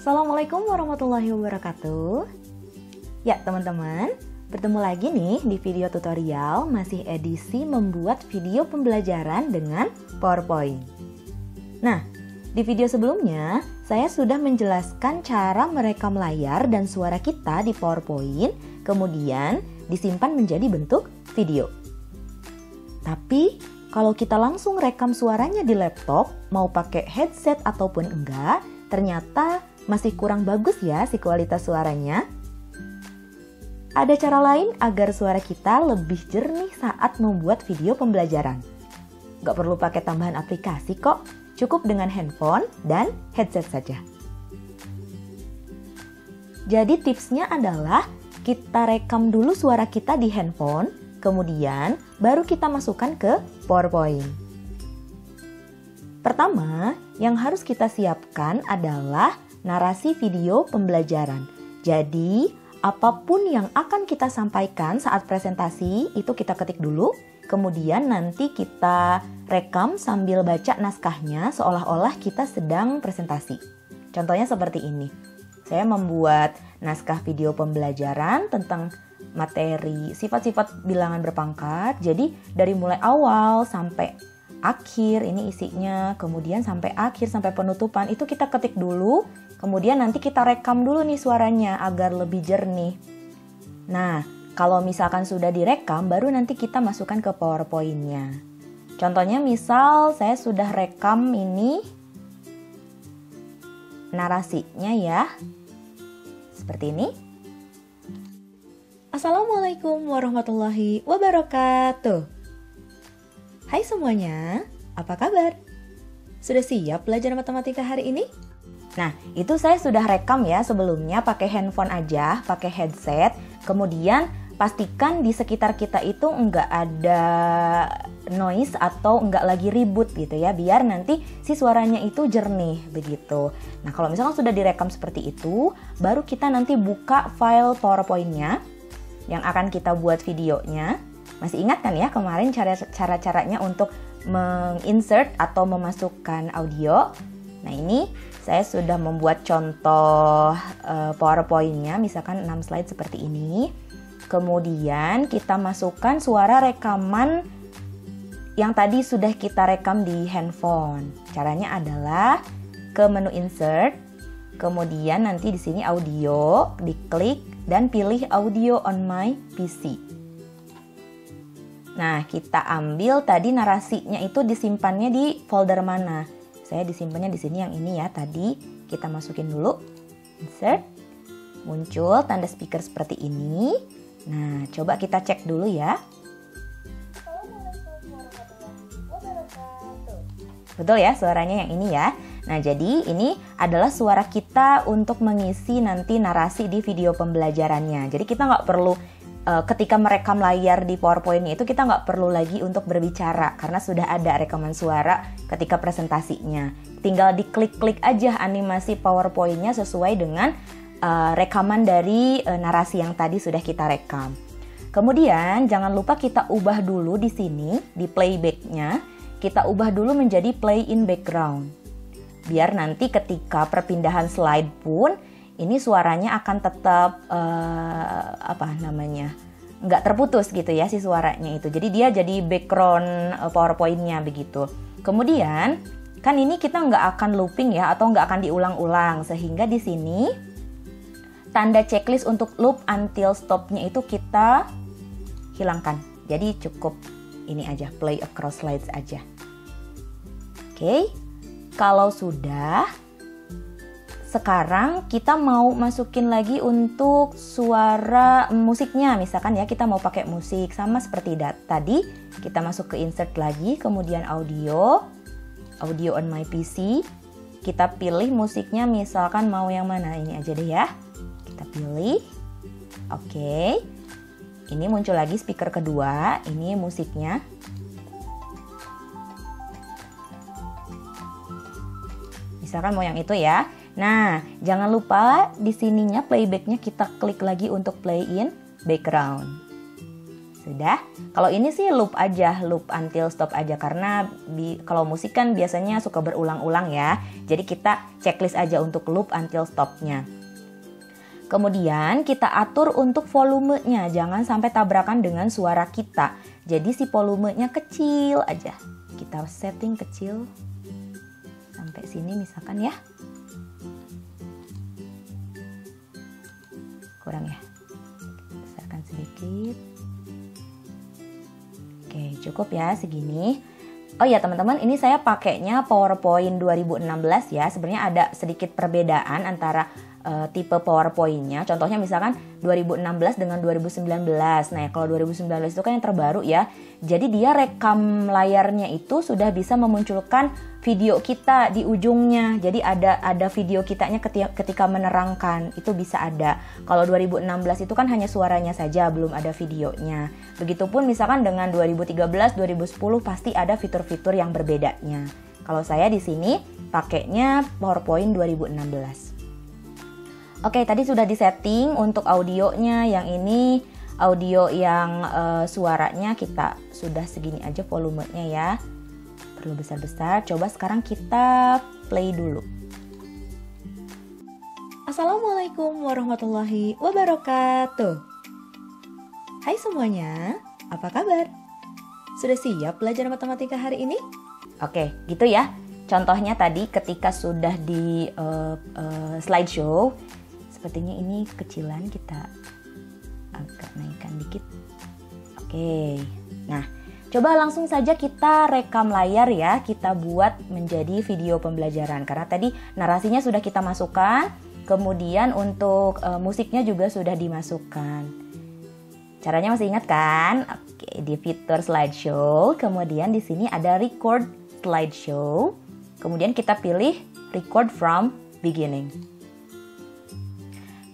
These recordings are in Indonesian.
Assalamualaikum warahmatullahi wabarakatuh. Ya teman-teman, bertemu lagi nih di video tutorial masih edisi membuat video pembelajaran dengan PowerPoint. Nah, di video sebelumnya saya sudah menjelaskan cara merekam layar dan suara kita di PowerPoint, kemudian disimpan menjadi bentuk video. Tapi kalau kita langsung rekam suaranya di laptop, mau pakai headset ataupun enggak, ternyata masih kurang bagus ya si kualitas suaranya. Ada cara lain agar suara kita lebih jernih saat membuat video pembelajaran. Gak perlu pakai tambahan aplikasi kok, cukup dengan handphone dan headset saja. Jadi tipsnya adalah kita rekam dulu suara kita di handphone, kemudian baru kita masukkan ke PowerPoint. Pertama, yang harus kita siapkan adalah narasi video pembelajaran. Jadi, apapun yang akan kita sampaikan saat presentasi itu kita ketik dulu, kemudian nanti kita rekam sambil baca naskahnya seolah-olah kita sedang presentasi. Contohnya seperti ini. Saya membuat naskah video pembelajaran tentang materi sifat-sifat bilangan berpangkat. Jadi, dari mulai awal sampai akhir ini isinya, kemudian sampai akhir, sampai penutupan itu kita ketik dulu, kemudian nanti kita rekam dulu nih suaranya agar lebih jernih. Nah, kalau misalkan sudah direkam, baru nanti kita masukkan ke PowerPoint-nya. Contohnya misal saya sudah rekam ini narasinya ya, seperti ini. Assalamualaikum warahmatullahi wabarakatuh. Hai semuanya, apa kabar? Sudah siap belajar matematika hari ini? Nah, itu saya sudah rekam ya sebelumnya pakai handphone aja, pakai headset. Kemudian pastikan di sekitar kita itu enggak ada noise atau enggak lagi ribut gitu ya, biar nanti si suaranya itu jernih begitu. Nah, kalau misalkan sudah direkam seperti itu, baru kita nanti buka file PowerPoint-nya yang akan kita buat videonya. Masih ingat kan ya kemarin cara-caranya untuk menginsert atau memasukkan audio? Nah, ini saya sudah membuat contoh PowerPoint-nya, misalkan 6 slide seperti ini. Kemudian kita masukkan suara rekaman yang tadi sudah kita rekam di handphone. Caranya adalah ke menu insert, kemudian nanti di sini audio, diklik dan pilih audio on my PC. Nah, kita ambil tadi narasinya itu disimpannya di folder mana? Saya disimpannya di sini yang ini ya, tadi kita masukin dulu. Insert. Muncul tanda speaker seperti ini. Nah, coba kita cek dulu ya. Betul ya suaranya yang ini ya. Nah, jadi ini adalah suara kita untuk mengisi nanti narasi di video pembelajarannya. Jadi kita nggak perlu ketika merekam layar di PowerPoint-nya itu kita nggak perlu lagi untuk berbicara karena sudah ada rekaman suara ketika presentasinya. Tinggal diklik-klik aja animasi PowerPoint-nya sesuai dengan rekaman dari narasi yang tadi sudah kita rekam. Kemudian jangan lupa kita ubah dulu di sini di playback-nya, kita ubah dulu menjadi play in background. Biar nanti ketika perpindahan slide pun ini suaranya akan tetap nggak terputus gitu ya si suaranya itu. Jadi dia jadi background PowerPoint-nya begitu. Kemudian kan ini kita nggak akan looping ya atau nggak akan diulang-ulang, sehingga di sini tanda checklist untuk loop until stop-nya itu kita hilangkan. Jadi cukup ini aja, play across slides aja. Oke, kalau sudah, sekarang kita mau masukin lagi untuk suara musiknya. Misalkan ya kita mau pakai musik sama seperti tadi. Kita masuk ke insert lagi, kemudian audio on my PC. Kita pilih musiknya misalkan mau yang mana, ini aja deh ya. Kita pilih. Oke. Ini muncul lagi speaker kedua, ini musiknya. Misalkan mau yang itu ya. Nah, jangan lupa di sininya playbacknya kita klik lagi untuk play in background. Sudah. Kalau ini sih loop aja, loop until stop aja karena kalau musik kan biasanya suka berulang-ulang ya. Jadi kita checklist aja untuk loop until stopnya. Kemudian kita atur untuk volumenya, jangan sampai tabrakan dengan suara kita. Jadi si volumenya kecil aja. Kita setting kecil sampai sini misalkan ya. Kurang ya. Besarkan sedikit. Oke, cukup ya segini. Oh ya teman-teman, ini saya pakainya PowerPoint 2016 ya. Sebenarnya ada sedikit perbedaan antara tipe PowerPoint-nya. Contohnya misalkan 2016 dengan 2019. Nah, kalau 2019 itu kan yang terbaru ya. Jadi dia rekam layarnya itu sudah bisa memunculkan video kita di ujungnya. Jadi ada video kitanya ketika menerangkan. Itu bisa ada. Kalau 2016 itu kan hanya suaranya saja, belum ada videonya. Begitupun misalkan dengan 2013, 2010 pasti ada fitur-fitur yang berbedanya. Kalau saya di sini pakainya PowerPoint 2016. Oke, tadi sudah disetting untuk audionya. Yang ini audio yang suaranya kita sudah segini aja volumenya ya. Perlu besar-besar. Coba sekarang kita play dulu. Assalamualaikum warahmatullahi wabarakatuh. Hai semuanya, apa kabar? Sudah siap belajar matematika hari ini? Oke, gitu ya. Contohnya tadi ketika sudah di slideshow, sepertinya ini kecilan, kita agak naikkan dikit. Oke, nah coba langsung saja kita rekam layar ya, kita buat menjadi video pembelajaran. Karena tadi narasinya sudah kita masukkan, kemudian untuk musiknya juga sudah dimasukkan. Caranya masih ingat kan? Oke, di fitur slideshow, kemudian di sini ada record slideshow, kemudian kita pilih record from beginning.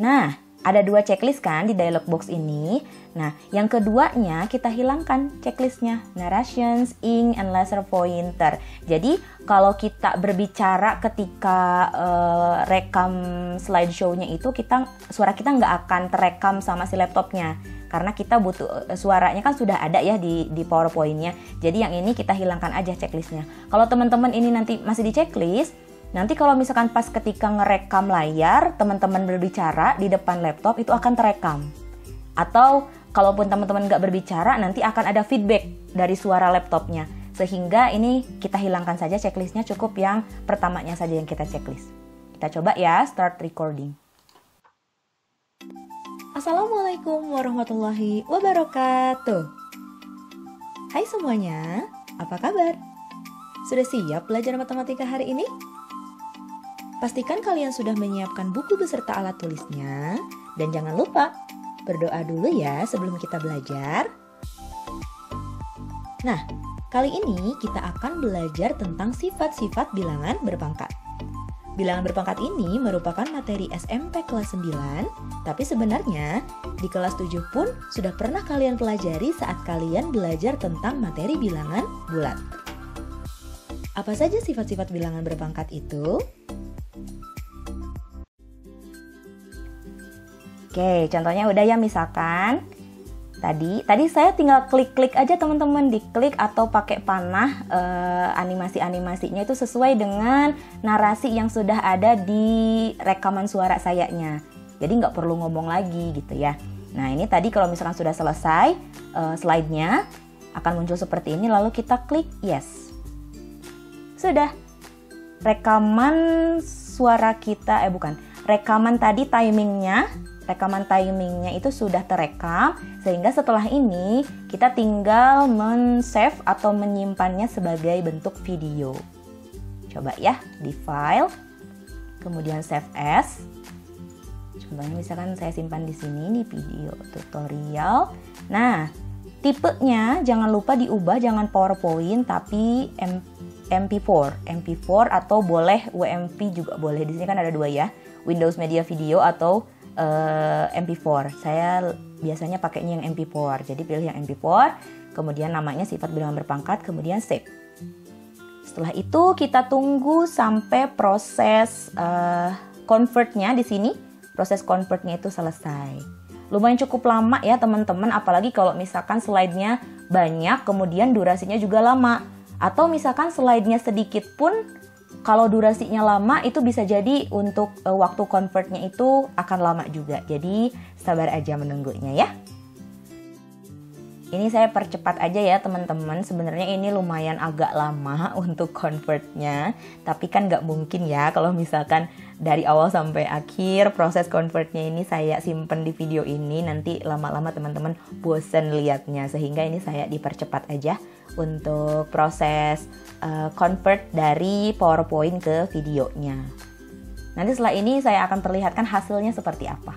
Nah, ada dua checklist kan di dialog box ini. Nah, yang keduanya kita hilangkan checklistnya. Narrations, ink, and laser pointer. Jadi, kalau kita berbicara ketika rekam slideshow-nya itu, suara kita nggak akan terekam sama si laptopnya. Karena kita butuh, suaranya kan sudah ada ya di PowerPoint-nya. Jadi yang ini kita hilangkan aja checklistnya. Kalau teman-teman ini nanti masih di checklist, nanti kalau misalkan pas ketika ngerekam layar, teman-teman berbicara di depan laptop itu akan terekam. Atau kalaupun teman-teman nggak berbicara, nanti akan ada feedback dari suara laptopnya. Sehingga ini kita hilangkan saja checklistnya, cukup yang pertamanya saja yang kita checklist. Kita coba ya, start recording. Assalamualaikum warahmatullahi wabarakatuh. Hai semuanya, apa kabar? Sudah siap belajar matematika hari ini? Pastikan kalian sudah menyiapkan buku beserta alat tulisnya. Dan jangan lupa, berdoa dulu ya sebelum kita belajar. Nah, kali ini kita akan belajar tentang sifat-sifat bilangan berpangkat. Bilangan berpangkat ini merupakan materi SMP kelas 9, tapi sebenarnya di kelas 7 pun sudah pernah kalian pelajari saat kalian belajar tentang materi bilangan bulat. Apa saja sifat-sifat bilangan berpangkat itu? Oke, contohnya udah ya, misalkan tadi saya tinggal klik-klik aja teman-teman, diklik atau pakai panah, animasi-animasinya itu sesuai dengan narasi yang sudah ada di rekaman suara sayanya. Jadi nggak perlu ngomong lagi gitu ya. Nah ini tadi kalau misalkan sudah selesai slide-nya akan muncul seperti ini, lalu kita klik yes. Sudah, rekaman suara kita, rekaman tadi rekaman timingnya itu sudah terekam, sehingga setelah ini kita tinggal men-save atau menyimpannya sebagai bentuk video. Coba ya, di file, kemudian save as. Contohnya misalkan saya simpan di sini nih, video tutorial. Nah, tipenya jangan lupa diubah, jangan PowerPoint tapi MP4 atau boleh WMV juga boleh. Di sini kan ada dua ya, Windows Media Video atau MP4. Saya biasanya pakainya yang MP4. Jadi pilih yang MP4, kemudian namanya sifat bilangan berpangkat, kemudian save. Setelah itu kita tunggu sampai proses convertnya di sini, proses convertnya itu selesai. lumayan cukup lama ya teman-teman, apalagi kalau misalkan slide-nya banyak, kemudian durasinya juga lama. Atau misalkan slide-nya sedikit pun, kalau durasinya lama itu bisa jadi untuk waktu convert-nya itu akan lama juga. Jadi sabar aja menunggunya ya. Ini saya percepat aja ya teman-teman, sebenarnya ini lumayan agak lama untuk convert-nya. Tapi kan nggak mungkin ya kalau misalkan dari awal sampai akhir proses convert-nya ini saya simpen di video ini. Nanti lama-lama teman-teman bosen liatnya, sehingga ini saya dipercepat aja untuk proses convert dari PowerPoint ke videonya. Nanti setelah ini saya akan perlihatkan hasilnya seperti apa.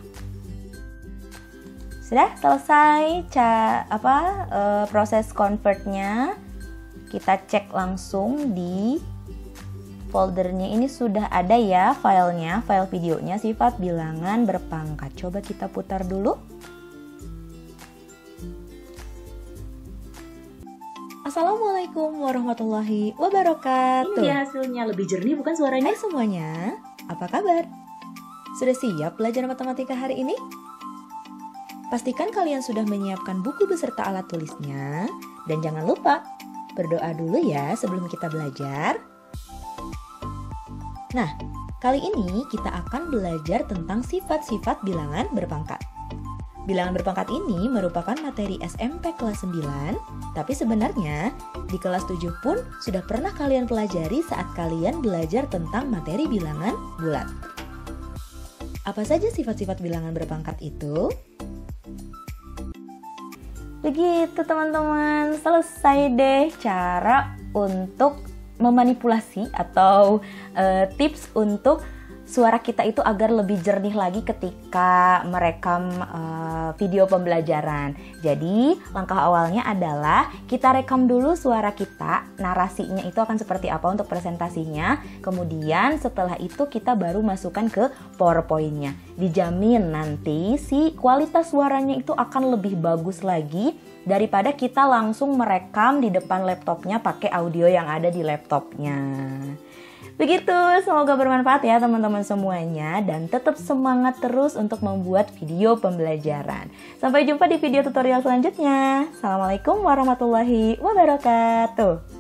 Sudah selesai proses convertnya. Kita cek langsung di foldernya, ini sudah ada ya filenya, file videonya sifat bilangan berpangkat. Coba kita putar dulu. Assalamualaikum warahmatullahi wabarakatuh. Ini dia hasilnya, lebih jernih bukan suaranya? Hai semuanya, apa kabar? Sudah siap belajar matematika hari ini? Pastikan kalian sudah menyiapkan buku beserta alat tulisnya. Dan jangan lupa, berdoa dulu ya sebelum kita belajar. Nah, kali ini kita akan belajar tentang sifat-sifat bilangan berpangkat. Bilangan berpangkat ini merupakan materi SMP kelas 9, tapi sebenarnya di kelas 7 pun sudah pernah kalian pelajari saat kalian belajar tentang materi bilangan bulat. Apa saja sifat-sifat bilangan berpangkat itu? Begitu teman-teman, selesai deh cara untuk memanipulasi atau tips untuk suara kita itu agar lebih jernih lagi ketika merekam video pembelajaran. Jadi langkah awalnya adalah kita rekam dulu suara kita, narasinya itu akan seperti apa untuk presentasinya. Kemudian setelah itu kita baru masukkan ke PowerPoint-nya. Dijamin nanti si kualitas suaranya itu akan lebih bagus lagi daripada kita langsung merekam di depan laptopnya pakai audio yang ada di laptopnya. Begitu, semoga bermanfaat ya teman-teman semuanya, dan tetap semangat terus untuk membuat video pembelajaran. Sampai jumpa di video tutorial selanjutnya. Assalamualaikum warahmatullahi wabarakatuh.